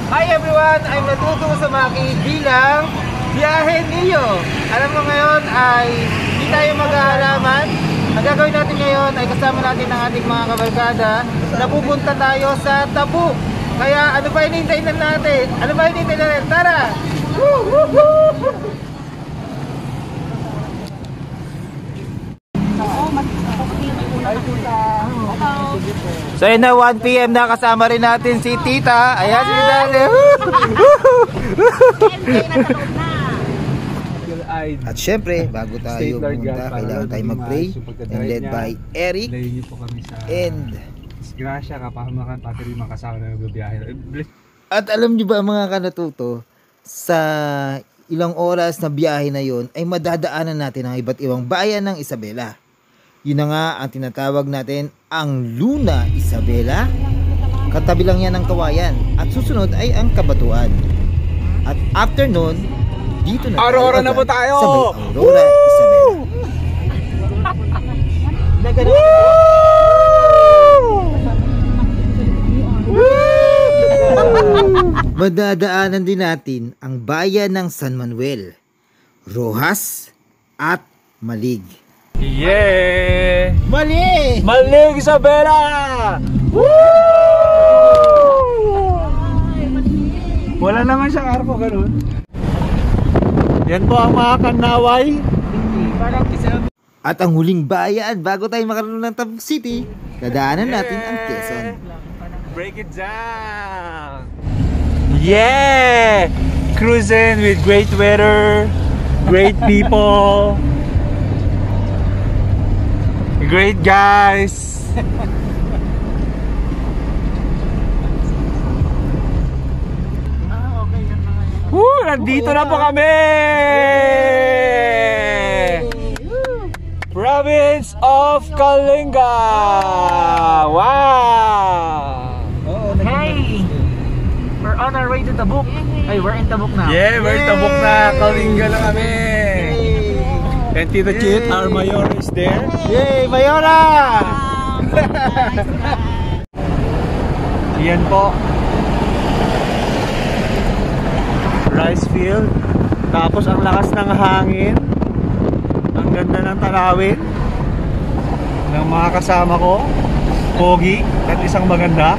Hi everyone! I'm Natuto Samaki bilang Biyahe Niyo. Alam mo ngayon ay hindi tayo mag-aalaman. Ang gagawin natin ngayon ay kasama natin ang ating mga kabarkada na pupunta tayo sa Tabuk. Kaya ano ba hinihintay na natin? Ano ba hinihintay na natin? Tara! Woo! Woo! Woo! So yun na, 1 PM na, kasama rin natin si Tita. Ayan si Tita. At syempre, bago tayo pumunta, kailangan tayo mag-pray and led by Eric and Grasya kapahamakan pati rin mga kasama na nagbibiyahe. At alam nyo ba mga kanatuto, sa ilang oras na biyahe na yon ay madadaanan natin ang iba't ibang bayan ng Isabela. Yun na nga ang tinatawag natin ang Luna Isabela. Katabi lang yan ng Kawayan. At susunod ay ang Kabatuan. At after nun, dito na Aurora na po tayo! Sa may Aurora Isabela. Madadaanan din natin ang bayan ng San Manuel, Rojas at Malig. Yeah! Malig! Malig Isabela! Woo! Wala naman siyang arko ganun. Yan po ang mga kanaway. At ang huling bayan bago tayo makarating ng Tabuk City, dadaanan natin ang Quezon. Break it down! Yeah! Cruising with great weather, great people, great guys. Woo! Nandito na po kami! Province of Kalinga! Wow! Hey! We're on our way to Tabuk. Ay, we're in Tabuk now. Yeah, we're in Tabuk na. Kalinga na kami. And Tito Chit, our mayor is there. Yay, Mayora! Yan po. Rice field. Tapos ang lakas ng hangin. Ang ganda ng tanawin. Ng mga kasama ko. Pogi at isang maganda.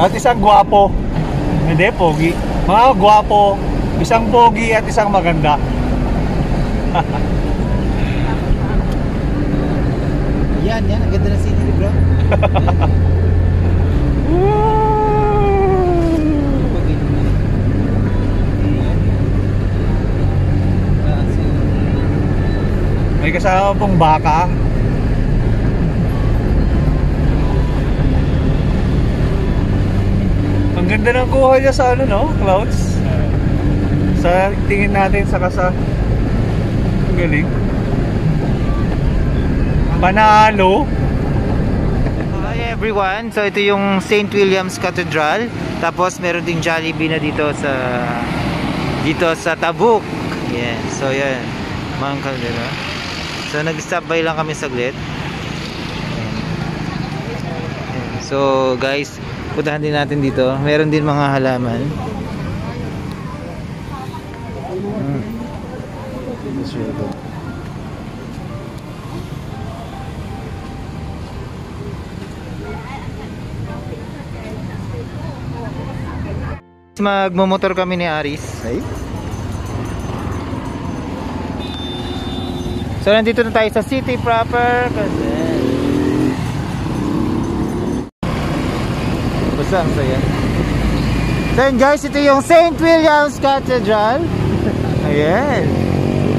At isang gwapo. Hindi, pogi. Mga gwapo. Isang pogi at isang maganda. Yan, ang ganda ng city, bro. May kasama pong baka. Ang ganda ng kuha niya sa ano, no? Clouds. Sa tingin natin sa kasa. Ang galing. Panalo. Hi everyone, so ito yung St. William's Cathedral. Tapos meron ding Jollibee na dito sa Tabuk. Yeah, so yan. Mga kaldera. So nag-stop by lang kami saglit. So guys, puntahan din natin dito. Meron din mga halaman. Magmomotor kami ni Aris. Ay? So nandito na tayo sa city proper kasi basta ang saya. So yun guys, ito yung St. William's Cathedral. Ayan.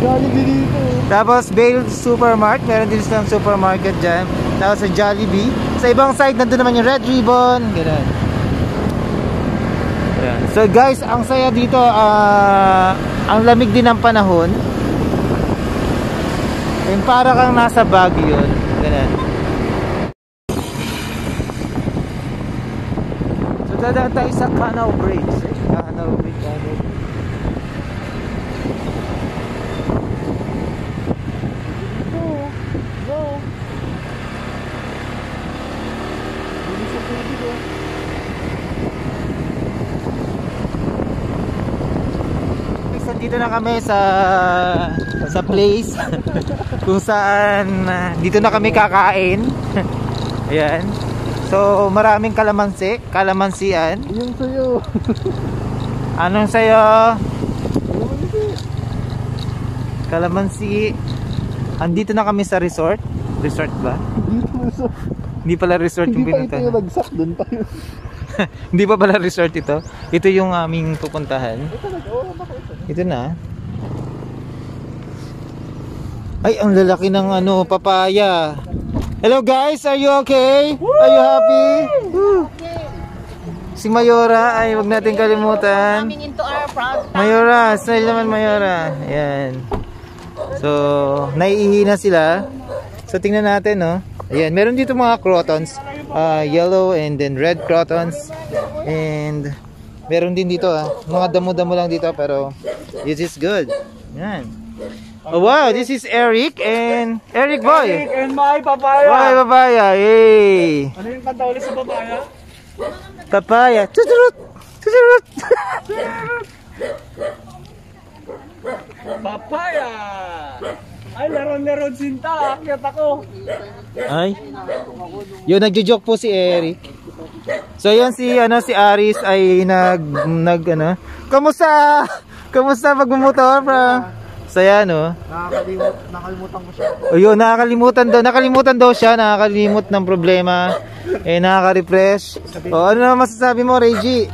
Jollibee dito. Tapos Bale Supermarket, meron din silang supermarket dyan. Tapos sa Jollibee. Sa ibang side nandun naman yung Red Ribbon. Ganun. Ayan. So guys, ang saya dito, ang lamig din ng panahon. Yung para kang nasa Baguio yun. Ganun. So dadaan tayo sa Canal Bridge. Canal Bridge. Dito na kami sa place kung saan dito na kami kakain. Ayan. So maraming kalamansian. Yung sayo. Anong sayo? Kalamansi. Andito na kami sa resort. Resort ba? Hindi pala resort yung pinuntahan. Hindi pa ito yung bagsak, doon pa yun. Hindi pa pala resort ito. Ito yung aming pupuntahan. Ito na. Ay, ang lalaki ng papaya. Hello guys, are you okay? Are you happy? Si Mayora ay wag natin kalimutan. Mayora, smile naman Mayora. Ayan. So, naiihi na sila. So, tingnan natin, no? Ayan, meron dito mga crotons. Yellow and then red crotons. And meron din dito, mga damo-damo lang dito, pero this is good. Ayan. Oh, wow, this is Eric and Eric boy. Eric and my papaya. My papaya, yay. Ano yung kanta ulit sa papaya? Papaya. Tuturut. Tuturut. Papaya. Ay, laron-laron sinta. Akyat ako. Ay. Yun, nagjo-joke po si Eric. So yan si Aris ay Kamusta? Kamusta pagmumotor, bro? So yan, Nakalimutan ko siya. O yun, nakakalimutan daw siya, nakakalimot ng problema. Nakaka-refresh. O ano na masasabi mo, Reggie?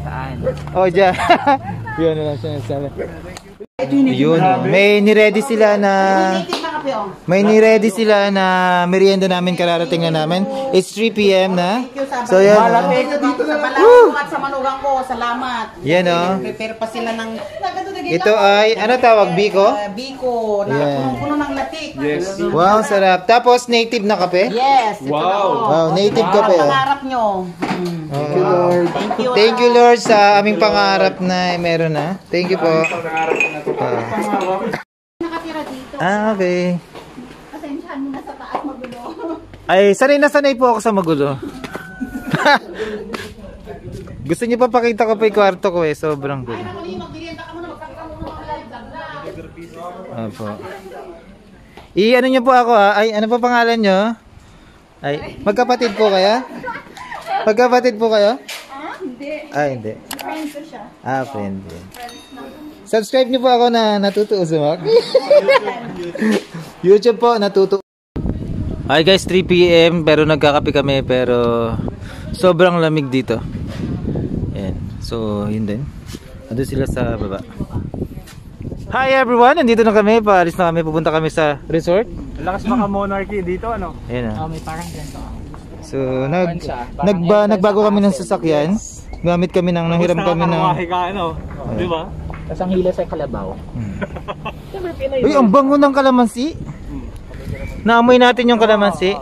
Saan? O dyan. Yun na lang siya nasabi. Yun, may ni-ready sila na merienda namin, kararating na namin. It's 3 PM na. So yan. Sa manugang ko, salamat. Yan Prepare pa sila ng ito ay, ano tawag, biko? biko na puno ng latik. Yes. Wow, sarap. Tapos native na kape? Yes. Wow, native kape. Pangarap nyo. Thank you, Lord. Thank you, Lord, sa aming pangarap na meron na. Thank you po. Nakatira dito. Okay. Pasensyahan mo na sa taas magulo. Ay, sanay po ako sa magulo. Gusto niyo pa pakita ko pa yung kwarto ko sobrang gulo. Magmerienda ka muna, magkakita mo muna live. Opo. I-ano niyo po ako Ay, ano pa pangalan niyo? Ay, magkapatid po kayo? Magkapatid po kayo? Hindi. Hindi. Friend ko siya. Friend din. Subscribe niyo po ako na Natuto Uzumak. YouTube po, Natuto. Hi guys, 3 PM pero nagkakape kami pero sobrang lamig dito. Ayan. So, yun din. Andun sila sa baba. Hi everyone, nandito na kami. Paalis na kami, pupunta kami sa resort. Lakas maka monarchy dito, ano? Ayan May parang ganito. So, nagbago kami ng sasakyan. Gamit kami nanghiram kami ng... Di ba? Tapos ang hila sa kalabaw. Uy, ang bango ng kalamansi. Naamoy natin yung kalamansi.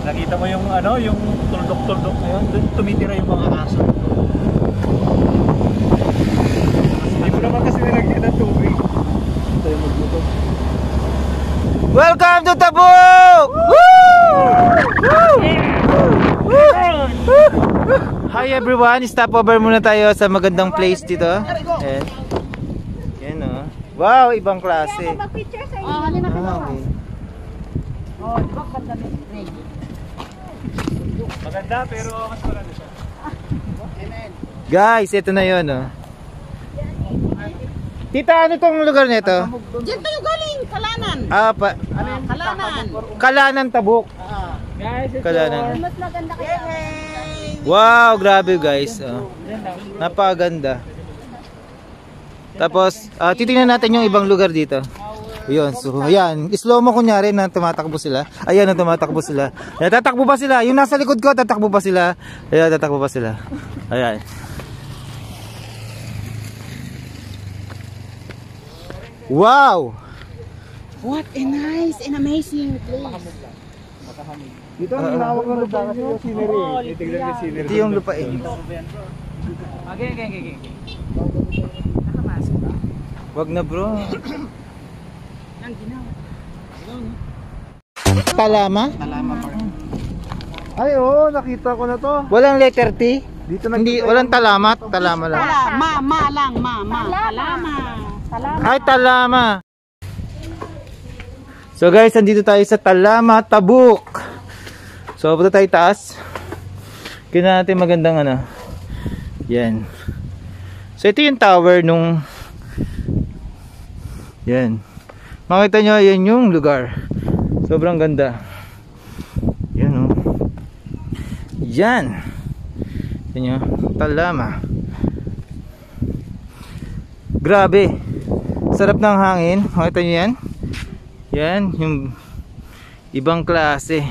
Nakita mo yung yung tuldok-tuldok na yun? Doon tumitira yung mga aso. Hindi mo naman kasi nilagyan ng tubig. Ito yung magluto. Welcome to Tabuk! Woo! Woo! Hi everyone, stop over muna tayo sa magandang place dito. Ayan. Yan Wow, ibang klase. Mag-picture sa inyo. Halina ka Okay. di ba ganda ng Reggie? Maganda pero mas maganda siya. Guys, ito na yun Tita, ano tong lugar nito? Diyan tayo galing, Kalanan. Kalanan. Kalanan Tabuk. Guys, ito. Kalanan. Mas maganda kaya. Wow, grabe guys. Napakaganda. Tapos, titingnan natin yung ibang lugar dito. Ayun, so ayan, slow mo kunyari na tumatakbo sila. Ayan, na tumatakbo sila. Ayan, tatakbo pa sila. Yung nasa likod ko, tatakbo pa sila. Ayan, tatakbo pa sila. Ayan. Wow! What a nice and amazing place. Dito ang hinawag ng lupa kasi yung scenery. Titignan yung scenery. Ito yung lupain. Okay. Nakamasok ba? Wag na bro. Ang ginawa. Talama? Ay, oo, nakita ko na to. Walang letter T? Dito Hindi, walang talamat. Talama lang. Talama. Ay, Talama. So guys, andito tayo sa Talama, Tabuk. So, punta tayo taas. Kaya natin magandang ano. Yan. So, ito yung tower nung... Yan. Makita nyo, yan yung lugar. Sobrang ganda. Yan, oh. Yan. Yan nyo. Talama. Grabe. Sarap ng hangin. Makita nyo yan? Yan. Yung ibang klase.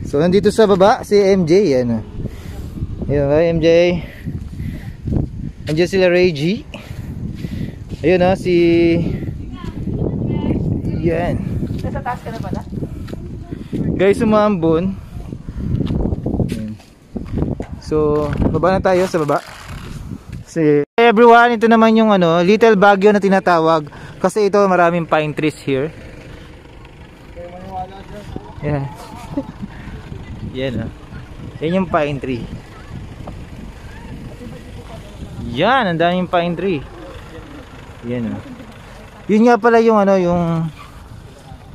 So, nandito sa baba si MJ. Yan, oh. Ayun, okay, MJ. Andiyan sila Reggie. Ayun, oh, si... Yan. Nasa taas ka na pala? Guys, umambon. So, baba na tayo sa baba. Kasi, everyone, ito naman yung ano, Little Baguio na tinatawag. Kasi ito, maraming pine trees here. Yeah. Yan, oh. Yan yung pine tree. Yan, ang daming pine tree. Yan, oh. Yun nga pala yung ano, yung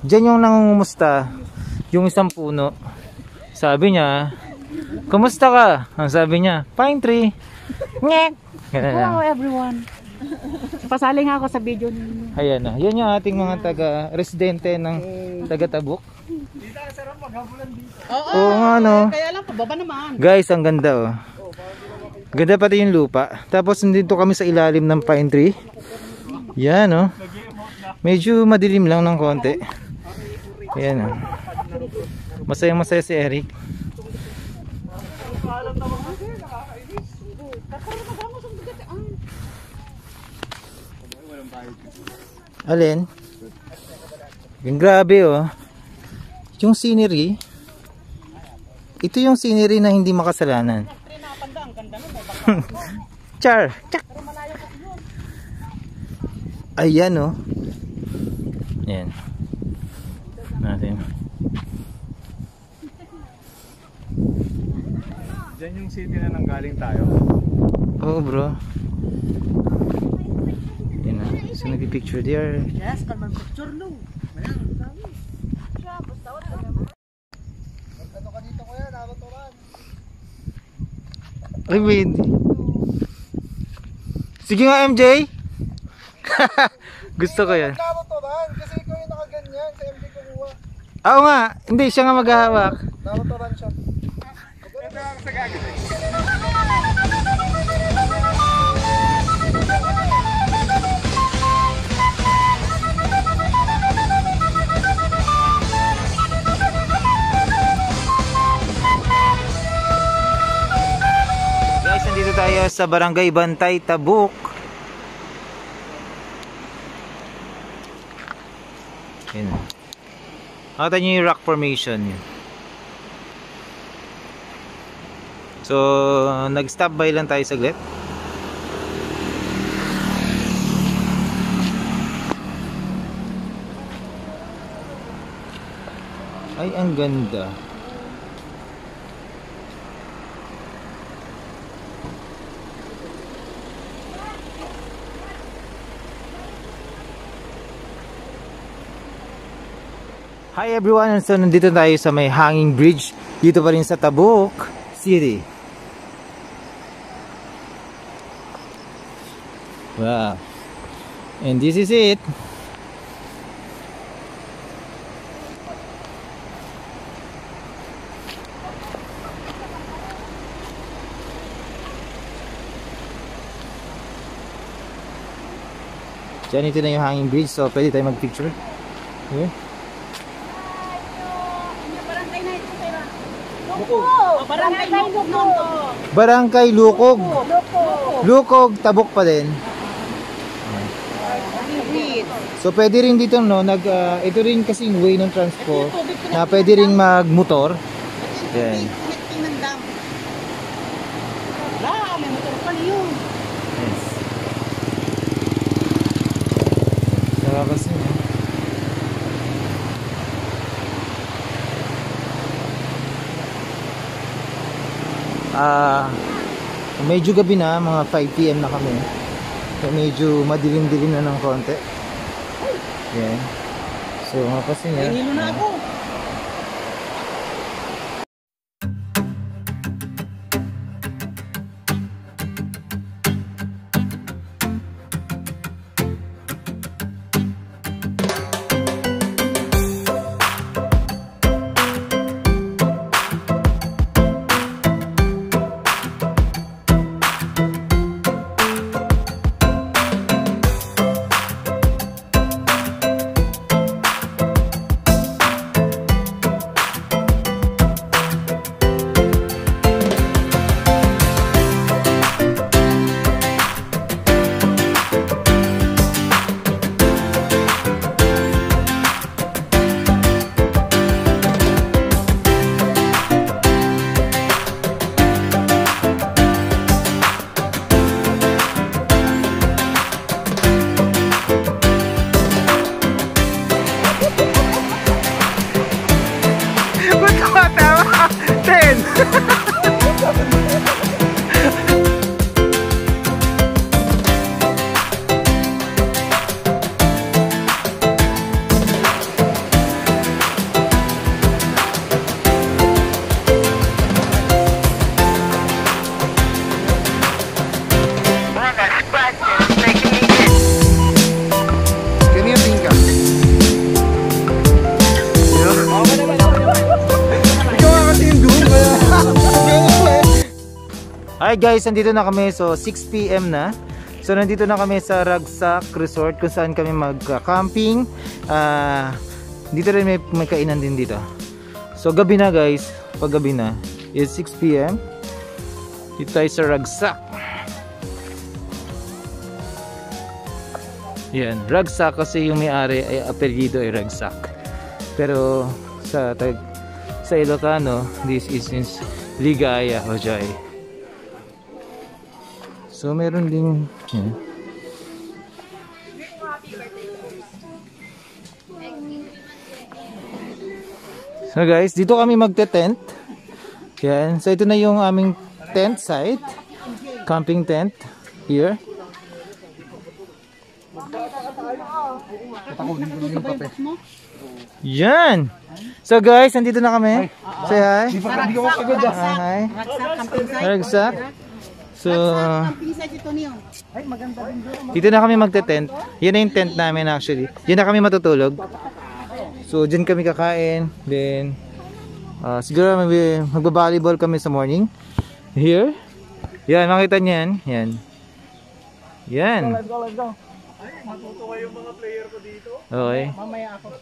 diyan yung nangungumusta yung isang puno. Sabi niya, kumusta ka? Ang sabi niya, pine tree. Ngek. Hello everyone. Pasali nga ako sa video ninyo. Ayan na. Yan yung ating mga taga-residente ng taga-Tabuk. Oo nga, no. Kaya lang, pababa naman. Guys, ang ganda, oh. Ganda pati yung lupa. Tapos nandito kami sa ilalim ng pine tree. Yan, oh. Medyo madilim lang ng konti. Yan, oh. Masayang masaya si Eric. Alin? Yung grabe, oh. Yung scenery. Ito yung scenery na hindi makasalanan. Char. Chak. Ayan, oh. Ayan. Natin. Diyan yung city na nanggaling tayo. Oo, bro. Ayan na. So, nagpipicture there. Yes, kalman picture no. Ano ka dito kuya? Nakotoran. Ay, wait. Sige nga, MJ. Gusto ko yan. Nakotoran kasi ikaw yung nakaganyan sa MD kumuha. Oo nga. Hindi, siya nga maghahawak. Nakotoran siya. Ito ang sa gagawin. Guys, nandito tayo sa Barangay Bantay, Tabuk. Yan. Nakita nyo yung rock formation. So, nag-stop by lang tayo saglit. Ay, ang ganda. Hi everyone, so nandito tayo sa may hanging bridge dito pa rin sa Tabuk City. Wow. And this is it. Diyan, ito na yung hanging bridge, so pwede tayo mag-picture. Okay. Barangay Lukog. Lukog, Tabuk pa din. So pwede rin dito, no, ito rin kasing way ng transport na pwede rin magmotor. Yan. May motor pa yun. Yes. Sarap kasi, no? medyo gabi na, mga 5 PM na kami. So medyo madilim-dilim na ng konti. Yan. So mapasin niya. Hilo na ako. Hi guys, nandito na kami. So 6 PM na. So nandito na kami sa Ragsak Resort kung saan kami mag-camping. Dito rin may kainan din dito. So gabi na guys. Pag gabi na is 6 PM. Dito tayo sa Ragsak. Yan, Ragsak kasi yung may-ari ay apelyido ay Ragsak. Pero sa Ilocano, this is Ligaya Hojay. So meron din yan. So guys, dito kami magte-tent. Yan. So ito na yung aming tent site. Camping tent here. Yan. So guys, nandito na kami. Say hi. Hi. Ragsak. So, dito na kami magte-tent. Yan na yung tent namin actually. Yan na kami matutulog. So, dyan kami kakain. Then, siguro magbabalibol kami sa morning. Here. Yan, makita niyan. Yan. Yan. Let's go. Ay, matutuwa yung mga player ko dito. Okay. Mamaya ako.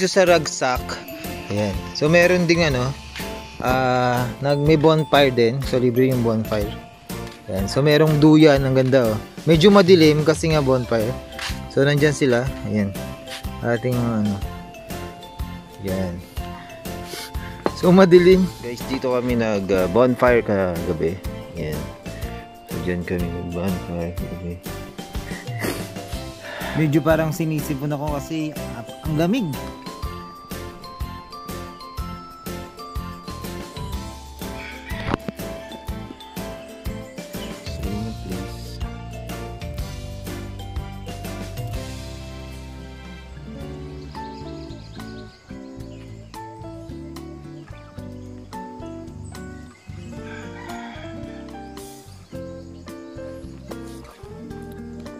Sa Ragsak. Ayan. So meron ding may bonfire din. So libre yung bonfire. Ayan. So merong duyan, ang ganda oh. Medyo madilim kasi nga bonfire. So nandyan sila. Ayan. Ating Ayan. So madilim. Guys, dito kami nag bonfire kagabi. Ayan. So dyan kami nag bonfire kagabi. Medyo parang sinisipon ako kasi ang lamig.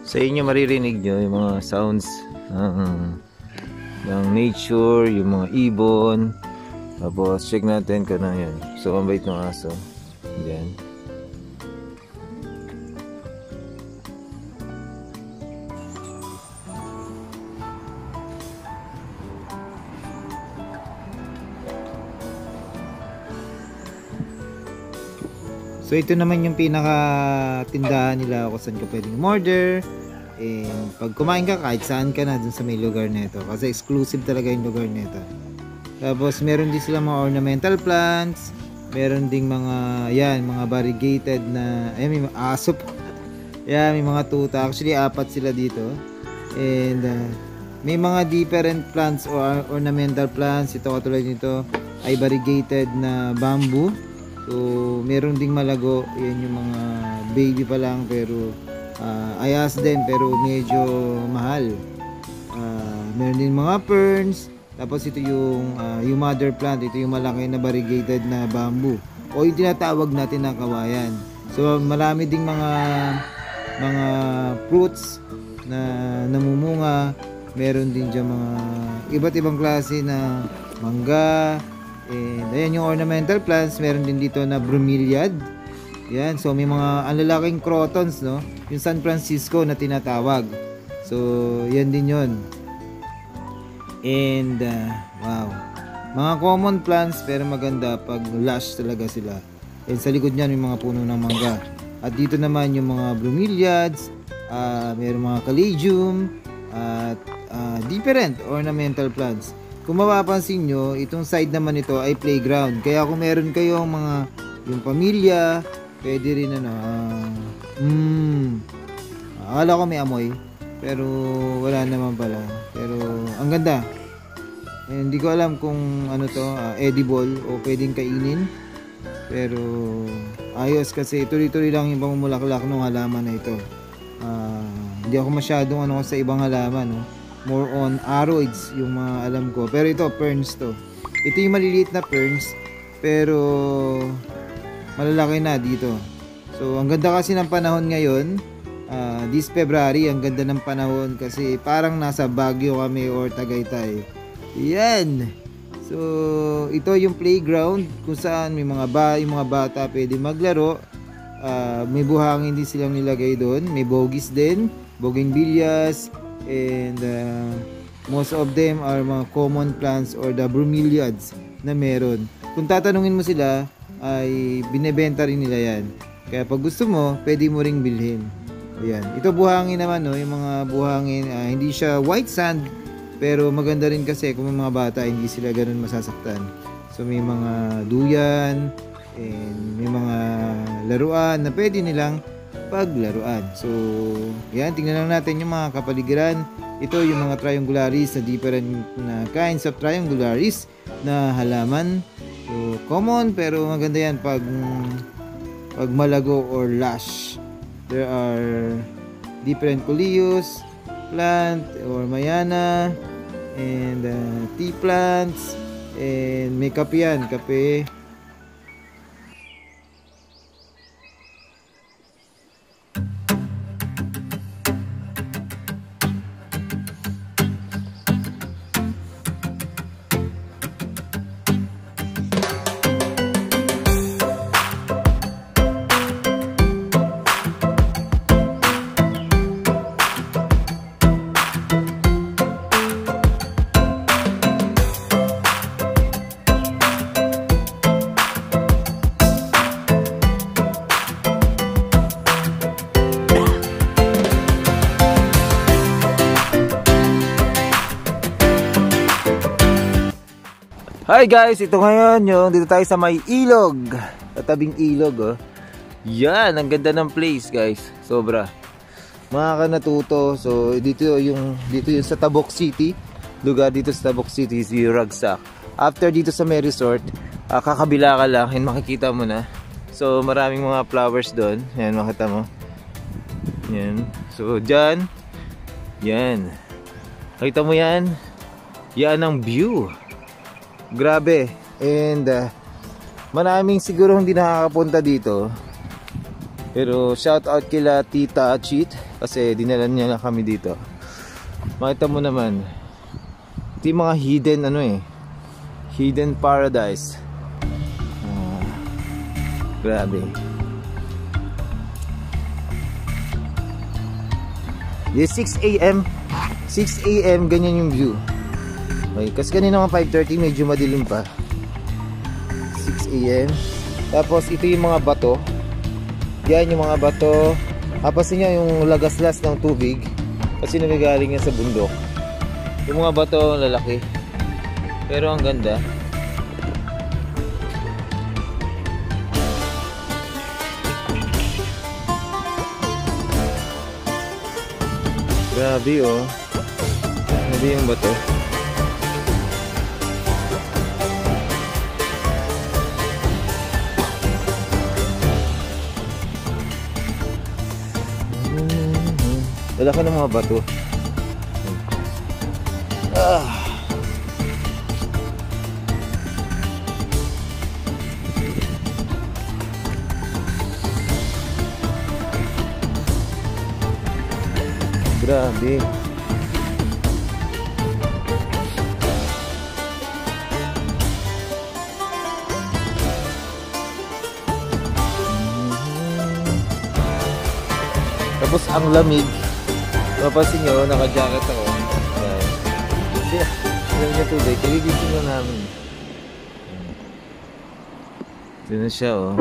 Sa inyo maririnig nyo yung mga sounds ng nature, yung mga ibon. Tapos check natin kung ano yan. So ang bait ng aso. Yan. So ito naman yung pinaka tindahan nila kung saan ka pwedeng umorder. And pag kumain ka kahit saan ka na dun sa may lugar nito kasi exclusive talaga yung lugar nito. Tapos meron din sila mga ornamental plants, meron ding mga mga variegated na may mga aso pa. May mga tuta. Actually 4 sila dito. And may mga different plants or ornamental plants. Ito katulad nito ay variegated na bamboo. So meron ding malago. Yan yung mga baby pa lang pero ayas din pero medyo mahal. Meron din mga ferns. Tapos ito yung mother plant. Ito yung malaki na variegated na bamboo o yung tinatawag natin na kawayan. So marami ding mga fruits na namumunga. Meron din dyan mga iba't ibang klase na mangga. And ayan yung ornamental plants. Meron din dito na bromeliad. Yan, so may mga lalaking crotons, no? Yung San Francisco na tinatawag. So yan din yon. And wow, mga common plants pero maganda pag lush talaga sila. And sa likod niyan may mga puno ng mangga. At dito naman yung mga bromeliads, mayroong mga caladium at different ornamental plants. Kung mapapansin nyo, itong side naman ito ay playground. Kaya kung meron kayong yung pamilya, pwede rin akala ko may amoy pero wala naman pala. Pero ang ganda. Hindi ko alam kung edible o pwedeng kainin. Pero ayos kasi tuloy-tuloy lang yung pamumulaklak ng halaman na ito. Hindi ako masyadong sa ibang halaman, no? More on aroids yung mga alam ko. Pero ito ferns to. Ito yung maliliit na ferns pero malalaki na dito. So ang ganda kasi ng panahon ngayon. This February, ang ganda ng panahon kasi parang nasa Baguio kami or Tagaytay. Yan. So ito yung playground kung saan may yung mga bata pwede maglaro. May buhangin din silang nilagay doon. May bogies din, bougainvilleas, and most of them are mga common plants or the bromeliads na meron. Kung tatanungin mo sila ay binebenta rin nila yan. Kaya pag gusto mo, pwede mo ring bilhin. Ayan. Ito buhangin naman, no? Yung mga buhangin, hindi siya white sand, pero maganda rin kasi kung may mga bata, hindi sila ganun masasaktan. So may mga duyan, and may mga laruan na pwede nilang paglaruan. So, yan, tingnan lang natin yung mga kapaligiran. Ito yung mga triangularis na different na kinds of triangularis na halaman. So, common pero maganda yan pag malago or lush. There are different coleus plant or mayana and tea plants and may kape yan, kape. Hi guys, ito ngayon yung dito tayo sa may ilog. Tatabing ilog, oh. Yan, ang ganda ng place, guys. Sobra. Mga kanatuto. So dito yung sa Tabok City. Lugar dito sa Tabok City is yung Ragsak. After dito sa may resort, kakabila ka lang and makikita mo na. So maraming mga flowers doon. Yan, makita mo. Yan. So dyan. Yan. Nakita mo yan? Yan ang view. Grabe. And maraming siguro hindi nakakapunta dito. Pero shout out kila Tita Achit kasi dinala niya na kami dito. Makita mo naman. Ito yung mga hidden hidden paradise. Grabe. Yes, 6 AM 6 AM ganyan yung view. Okay, kasi kanina mga 5:30 medyo madilim pa. 6 AM. Tapos ito yung mga bato. Yan yung mga bato. Kapasin nyo yung lagaslas ng tubig kasi nagagaling yan sa bundok. Yung mga bato lalaki pero ang ganda. Grabe oh. Grabe yung bato. Lalaki ng mga bato. Grabe. Tapos ang lamig. Mapasin nyo, naka-jacket ako. Hindi, alam nyo tubig. Kagigising na namin. Ito na siya oh.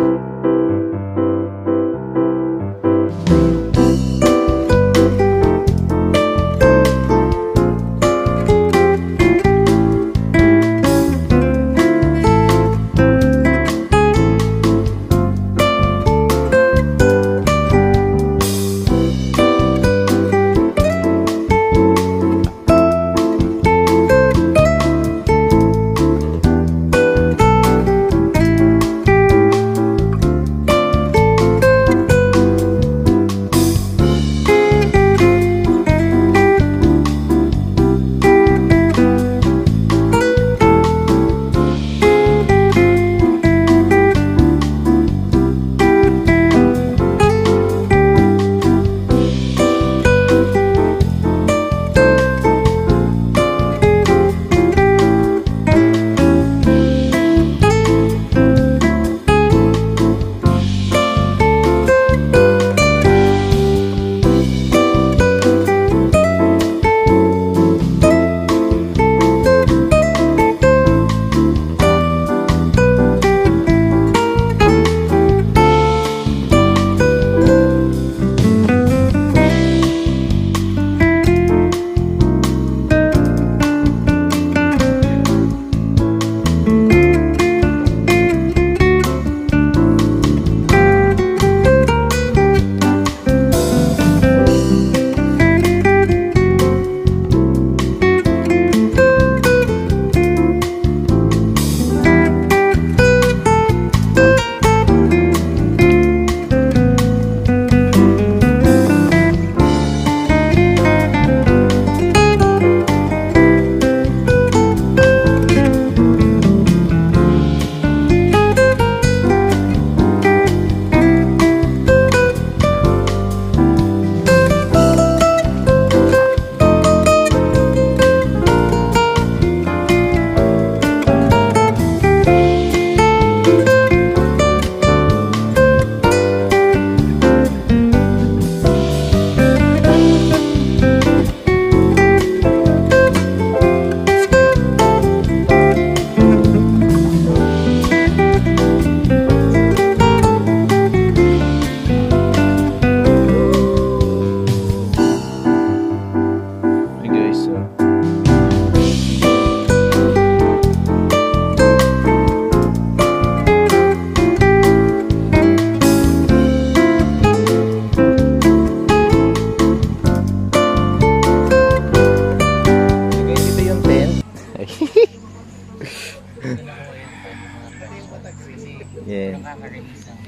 Yeah.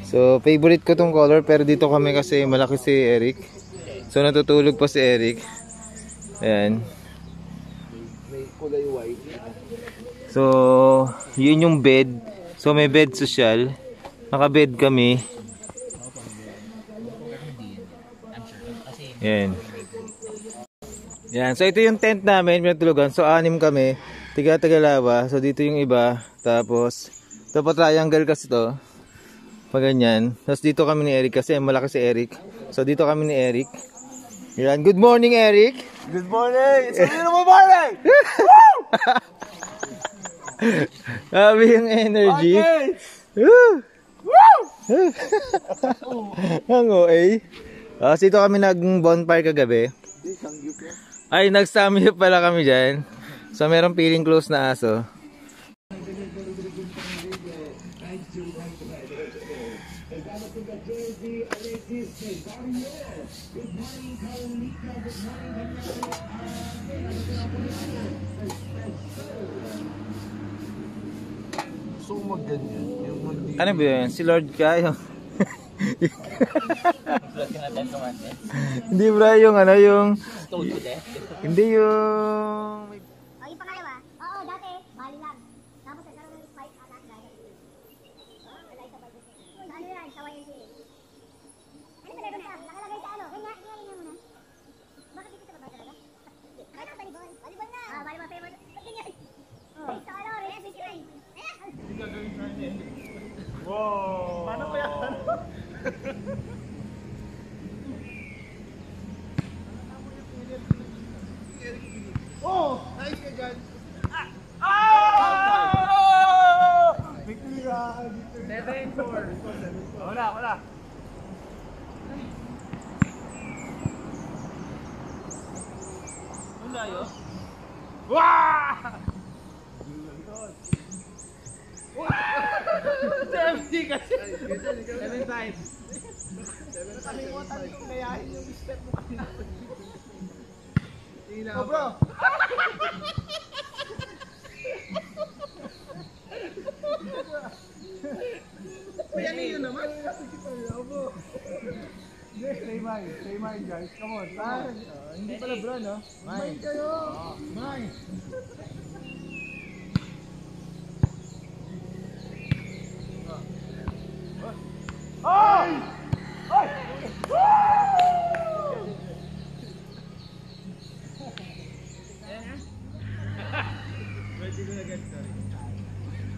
So, favorite ko tong color, pero dito kami kasi malaki si Eric. So, natutulog pa si Eric. Ayan. May kulay white. So, yun yung bed. So, may bed social. Naka-bed kami. Ayan. Yan. So, ito yung tent namin, pinatulugan. So, 6 kami. Tiga-Tagalawa. So, dito yung iba. Tapos, ito pa triangle kasi to. Pag ganyan. Tapos, dito kami ni Eric kasi malaki si Eric. So, dito kami ni Eric. Yan. Good morning, Eric. Good morning! It's a beautiful morning! Sabi yung energy. Okay! Woo! Woo! Ang OA. Dito kami nag-bonfire kagabi. Ay, nag-samyup pala kami dyan. So, merong feeling close na aso. So magganyan. Ano ba yun? Si Lord ka? Yung... Hindi bro, yung ano, yung... Hindi yung... Yung pangalawa, oo, dati, bali lang. Tapos nagkaroon ng spike anak dahil. Ano yan, sawayan siya. Ano ba meron ka? Nakalagay sa ano? Kaya nga muna. Bakit dito sa baba talaga? Kaya na, volleyball. Volleyball na! Volleyball favorite. Ba't ganyan? Sa ano, release screen. Wow! Paano pa yan? Oh! Nice ka dyan! Victory ka! 7-4. Wala. Wala yun? Wah! 70 kasi. 7 times. Nakalimutan ko kayahin yung step mo kanina. Oh bro! Yan yun naman. Stay mine guys. Come on. Hindi pala bro no? Mine kayo. Mine. Oh! Oh! Pwede ko na-get, sorry.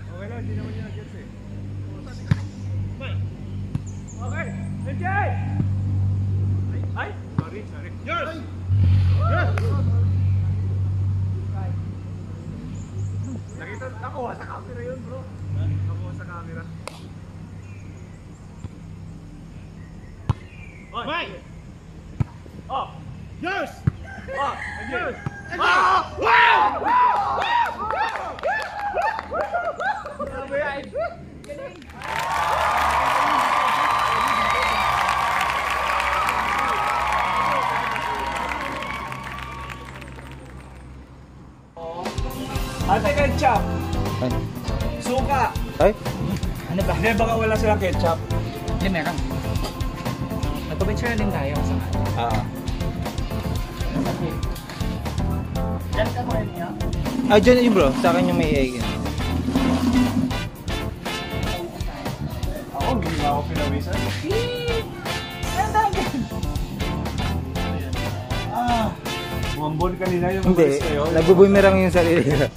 Okay lang, hindi naman niya na-get eh. Okay! MJ! Ay! Sorry. Yours! Yes! Nakita, nakuha sa camera yun bro. Nakuha sa camera. Mike! Oh! Yours! Oh! Yours! Oh! Wow! Grabe yan! Galing! Ate ketchup! Suka! Ay? Ano ba? Hindi, baka wala silang ketchup. Hindi, meron. Nagpapicture din tayo sa kanya. Diyan ka mo niya? Dyan yun bro, sa akin yung may egg. Ako, hindi na ako pinawisan. Buwambon kanina yung Hindi, umalis kayo. nagbubumerang yung sarili ko.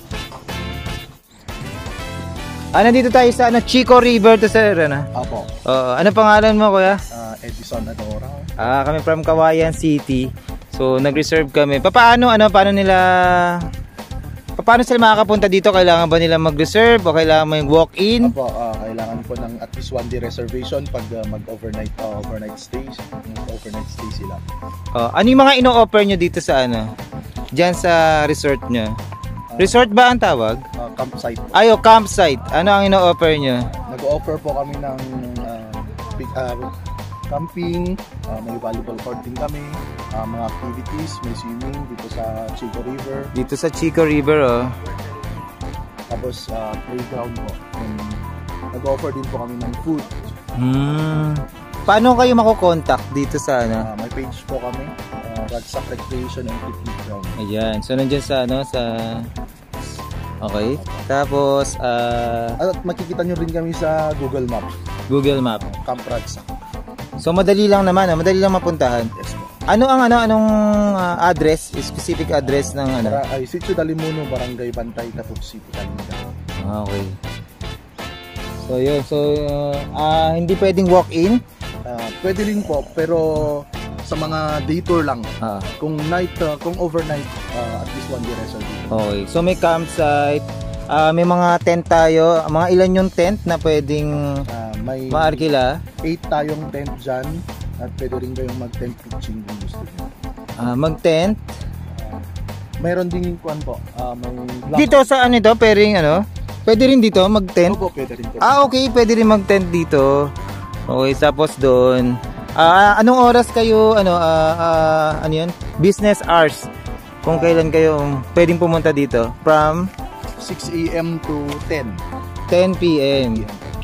Nandito tayo sa Chico River to sir, ano? Apo, Ano pangalan mo kuya? Edison Adora. Kami from Kawayan City. So nag-reserve kami. Paano sila makakapunta dito? Kailangan ba nila mag-reserve o kailangan may walk-in? Apo, kailangan po ng at least 1 day reservation pag mag-overnight stay sila. Ano yung mga ino-offer nyo dito sa diyan sa resort nyo? Resort ba ang tawag? Campsite po. Campsite. Ano ang ino-offer nyo? Nag-offer po kami ng camping, may volleyball court din kami, mga activities, may swimming dito sa Chico River. Dito sa Chico River, Tapos playground po. Nag-offer din po kami ng food. Paano kayo mako-contact dito sa May page po kami, Ragsak Recreation and Picnic Ground. Ayan. So nandiyan sa Okay. Tapos At makikita nyo rin kami sa Google Map, Google Map. Camp Ragsak. So madali lang naman, madali lang mapuntahan. Yes po. Anong address, specific address ng Sitio Dalimuno, Barangay Bantay, Tatuk City, Kalinga. Okay. So yun, hindi pwedeng walk-in. Pwede rin po, pero sa mga day tour lang. Kung overnight, at least 1 day reservation. Okay. So may campsite, may mga tent tayo. Mga ilan yung tent na pwedeng May Maarkila. 8 tayong tent dyan at pwede rin kayong mag-tent pitching kung gusto nyo. Mag-tent. Mayroon ding kuan po. May glass. Dito sa ano ito, pwedeng ano? Pwede rin dito mag-tent? Opo, pwede rin po. Okay, pwede rin mag-tent dito. Okay, tapos doon. Anong oras kayo, ano yun? Business hours. Kung kailan kayo pwedeng pumunta dito? From 6 a.m. to 10. 10 p.m.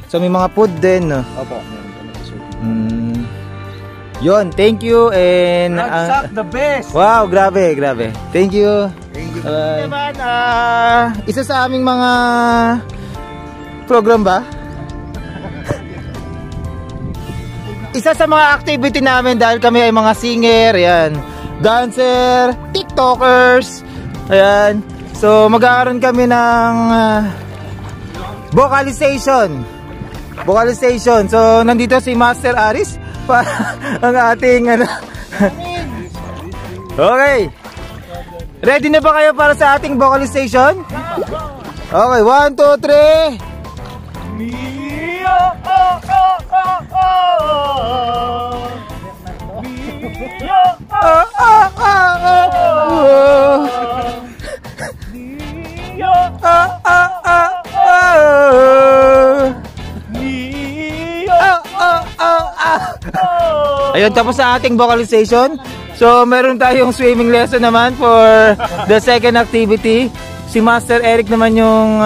So may mga food din, no? Opo, meron kami sa serving. Yun, thank you and Ragsak, the best! wow, grabe. Thank you. Thank you. Bye. Naman, isa sa aming mga program ba? Isa sa mga activity namin dahil kami ay mga singer, ayan, dancer, tiktokers, ayan. So magkakaroon kami ng vocalization. So nandito si Master Aris para ang ating ano. Okay. Ready na ba kayo para sa ating vocalization? Okay, 1, 2, 3. Ayun, tapos sa ating vocalization. So, meron tayong swimming lesson naman for the second activity. Si Master Eric naman yung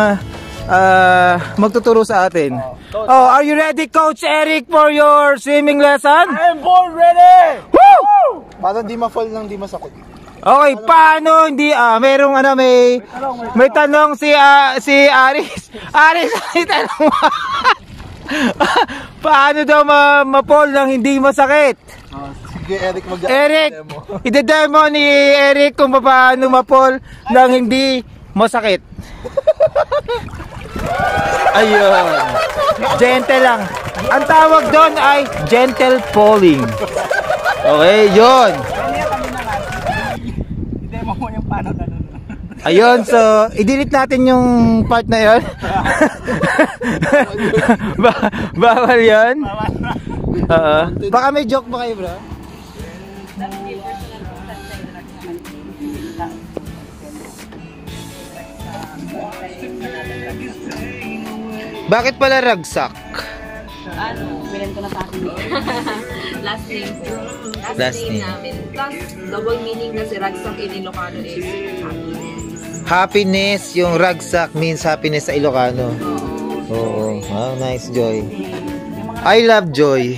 magtuturo sa atin. Oh, are you ready, Coach Eric, for your swimming lesson? I'm born ready! Woo! Paano di ma-fall ng di masakit? Okay, paano hindi merong ano may tanong si Aris. Aris, may tanong. Paano daw ma-fall nang hindi masakit? Sige, Eric, Eric, ide-demo ni Eric kung paano ma-fall nang hindi masakit. Ayun. Gentle lang. Ang tawag doon ay gentle falling. Okay, yun. Demo mo yung paano na nun. Ayun, so i-delete natin yung part na yun. Bawal yun. Baka may joke ba kayo, bro? Bakit pala ragsak? Bilan ko na sa akin. Last name. Last name. Namin. Plus, double meaning na si Ragsak in Ilocano is happiness. Happiness, yung ragsak means happiness sa Ilocano. Oo. Wow, nice, Joy. I love Joy.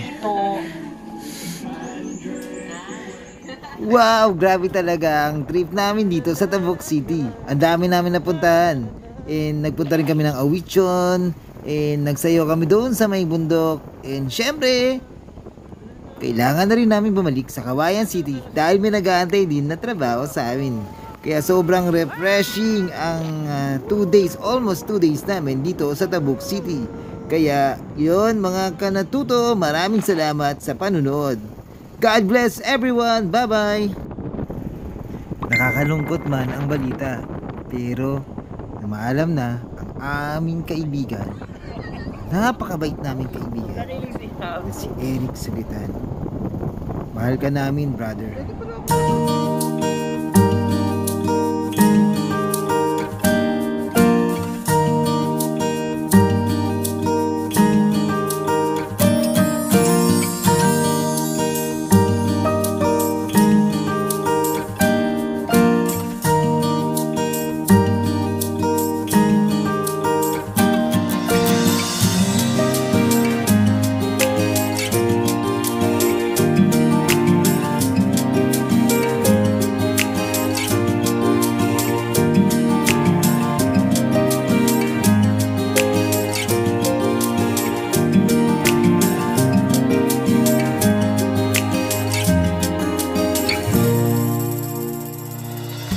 Wow, grabe talaga ang trip namin dito sa Tabuk City. Ang dami namin napuntahan. And nagpunta rin kami ng Awichon. And nagsayo kami doon sa may bundok. And syempre, kailangan na rin namin bumalik sa Kawayan City dahil may nag-aantay din na trabaho sa amin. Kaya sobrang refreshing ang 2 days, almost 2 days namin dito sa Tabuk City. Kaya yun mga kanatuto, maraming salamat sa panunood. God bless everyone. Bye-bye. Nakakalungkot man ang balita, pero maalam na ang aming kaibigan, napakabait naming kaibigan, na si Eric Sugitan. Mahal ka namin, brother.